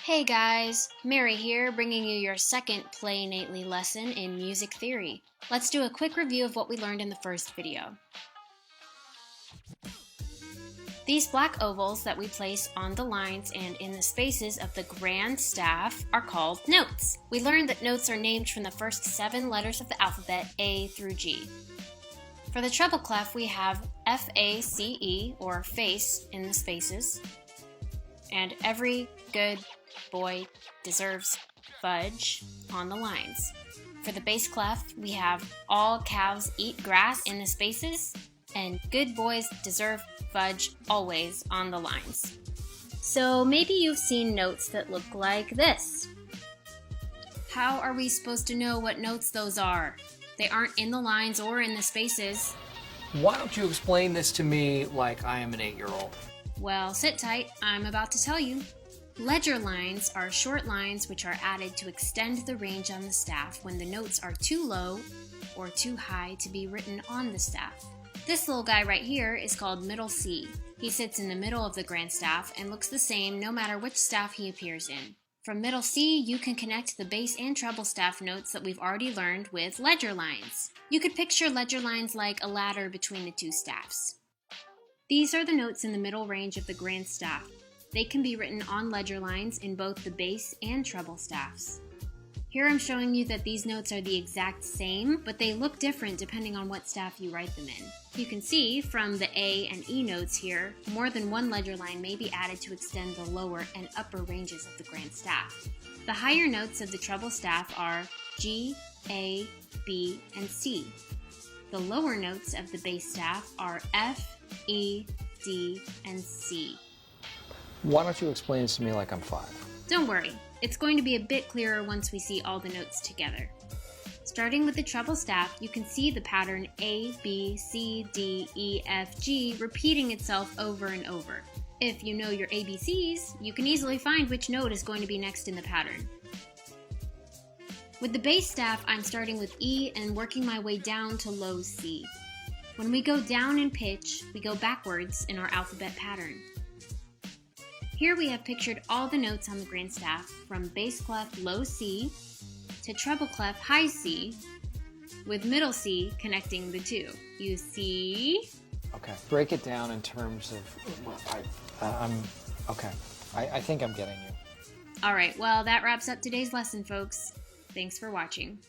Hey guys, Mary here, bringing you your second Play Innately lesson in music theory. Let's do a quick review of what we learned in the first video. These black ovals that we place on the lines and in the spaces of the grand staff are called notes. We learned that notes are named from the first 7 letters of the alphabet, A through G. For the treble clef, we have F-A-C-E, or face, in the spaces. And every good boy deserves fudge on the lines. For the bass clef, we have all cows eat grass in the spaces, and good boys deserve fudge always on the lines. So maybe you've seen notes that look like this. How are we supposed to know what notes those are? They aren't in the lines or in the spaces. Why don't you explain this to me like I am an 8-year-old? Well, sit tight, I'm about to tell you. Ledger lines are short lines which are added to extend the range on the staff when the notes are too low or too high to be written on the staff. This little guy right here is called middle C. He sits in the middle of the grand staff and looks the same no matter which staff he appears in. From middle C, you can connect the bass and treble staff notes that we've already learned with ledger lines. You could picture ledger lines like a ladder between the two staffs. These are the notes in the middle range of the grand staff. They can be written on ledger lines in both the bass and treble staffs. Here I'm showing you that these notes are the exact same, but they look different depending on what staff you write them in. You can see from the A and E notes here, more than one ledger line may be added to extend the lower and upper ranges of the grand staff. The higher notes of the treble staff are G, A, B, and C. The lower notes of the bass staff are F, E, D, and C. Why don't you explain this to me like I'm 5? Don't worry, it's going to be a bit clearer once we see all the notes together. Starting with the treble staff, you can see the pattern A, B, C, D, E, F, G repeating itself over and over. If you know your ABCs, you can easily find which note is going to be next in the pattern. With the bass staff, I'm starting with E and working my way down to low C. When we go down in pitch, we go backwards in our alphabet pattern. Here we have pictured all the notes on the grand staff, from bass clef low C to treble clef high C, with middle C connecting the two. You see? Okay, break it down in terms of, I think I'm getting you. Alright, well that wraps up today's lesson, folks. Thanks for watching.